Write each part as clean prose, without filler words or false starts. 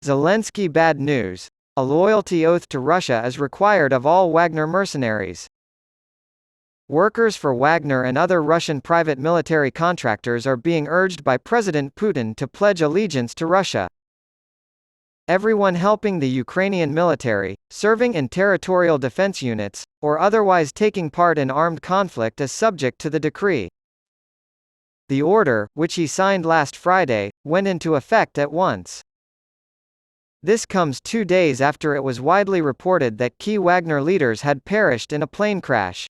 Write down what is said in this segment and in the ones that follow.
Zelensky Bad News. A loyalty oath to Russia is required of all Wagner mercenaries. Workers for Wagner and other Russian private military contractors are being urged by President Putin to pledge allegiance to Russia. Everyone helping the Ukrainian military, serving in territorial defense units, or otherwise taking part in armed conflict is subject to the decree. The order, which he signed last Friday, went into effect at once. This comes 2 days after it was widely reported that key Wagner leaders had perished in a plane crash.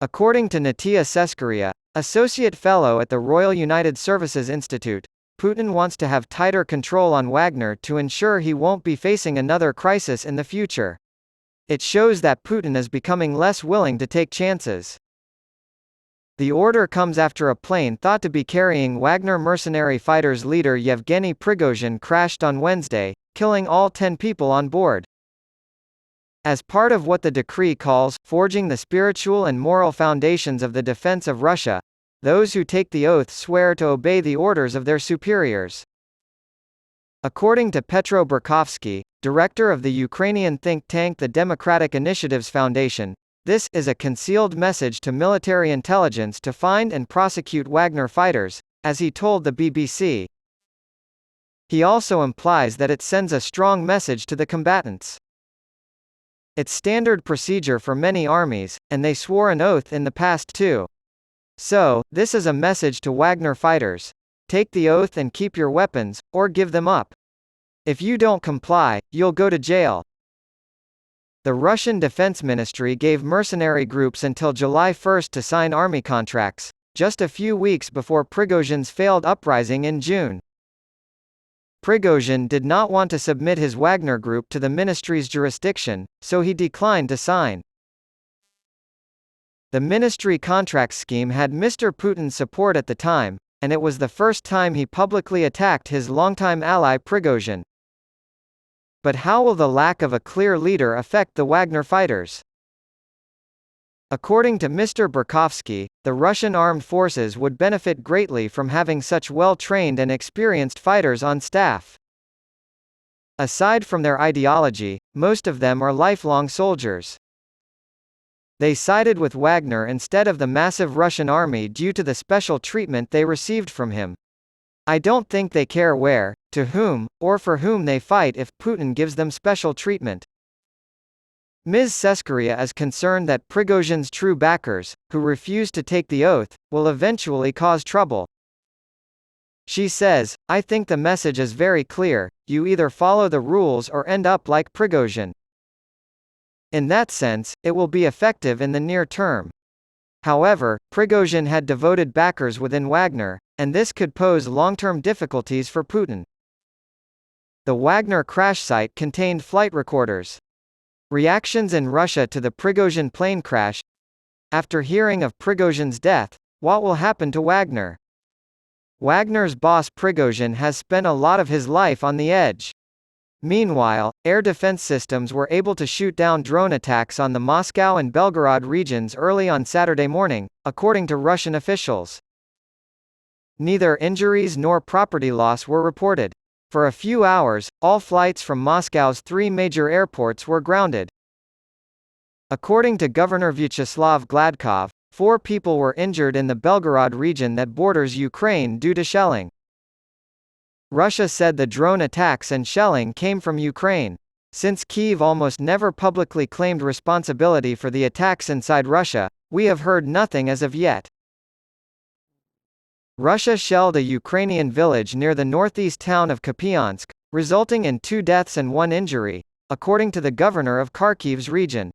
According to Natia Seskaria, associate fellow at the Royal United Services Institute, Putin wants to have tighter control on Wagner to ensure he won't be facing another crisis in the future. It shows that Putin is becoming less willing to take chances. The order comes after a plane thought to be carrying Wagner mercenary fighters leader Yevgeny Prigozhin crashed on Wednesday, killing all 10 people on board. As part of what the decree calls forging the spiritual and moral foundations of the defense of Russia, those who take the oath swear to obey the orders of their superiors. According to Petro Burkovsky, director of the Ukrainian think tank the Democratic Initiatives Foundation, this is a concealed message to military intelligence to find and prosecute Wagner fighters, as he told the BBC. He also implies that it sends a strong message to the combatants. It's standard procedure for many armies, and they swore an oath in the past too. So, this is a message to Wagner fighters. Take the oath and keep your weapons, or give them up. If you don't comply, you'll go to jail. The Russian Defense Ministry gave mercenary groups until July 1 to sign army contracts, just a few weeks before Prigozhin's failed uprising in June. Prigozhin did not want to submit his Wagner group to the ministry's jurisdiction, so he declined to sign. The ministry contract scheme had Mr. Putin's support at the time, and it was the first time he publicly attacked his longtime ally Prigozhin. But how will the lack of a clear leader affect the Wagner fighters? According to Mr. Burkovsky, the Russian armed forces would benefit greatly from having such well-trained and experienced fighters on staff. Aside from their ideology, most of them are lifelong soldiers. They sided with Wagner instead of the massive Russian army due to the special treatment they received from him. I don't think they care where, to whom, or for whom they fight if Putin gives them special treatment. Ms. Seskaria is concerned that Prigozhin's true backers, who refuse to take the oath, will eventually cause trouble. She says, I think the message is very clear, you either follow the rules or end up like Prigozhin. In that sense, it will be effective in the near term. However, Prigozhin had devoted backers within Wagner, and this could pose long-term difficulties for Putin. The Wagner crash site contained flight recorders. Reactions in Russia to the Prigozhin plane crash. After hearing of Prigozhin's death, what will happen to Wagner? Wagner's boss Prigozhin has spent a lot of his life on the edge. Meanwhile, air defense systems were able to shoot down drone attacks on the Moscow and Belgorod regions early on Saturday morning, according to Russian officials. Neither injuries nor property loss were reported. For a few hours, all flights from Moscow's 3 major airports were grounded. According to Governor Vyacheslav Gladkov, 4 people were injured in the Belgorod region that borders Ukraine due to shelling. Russia said the drone attacks and shelling came from Ukraine. Since Kyiv almost never publicly claimed responsibility for the attacks inside Russia, we have heard nothing as of yet. Russia shelled a Ukrainian village near the northeast town of Kupiansk, resulting in 2 deaths and 1 injury, according to the governor of Kharkiv's region.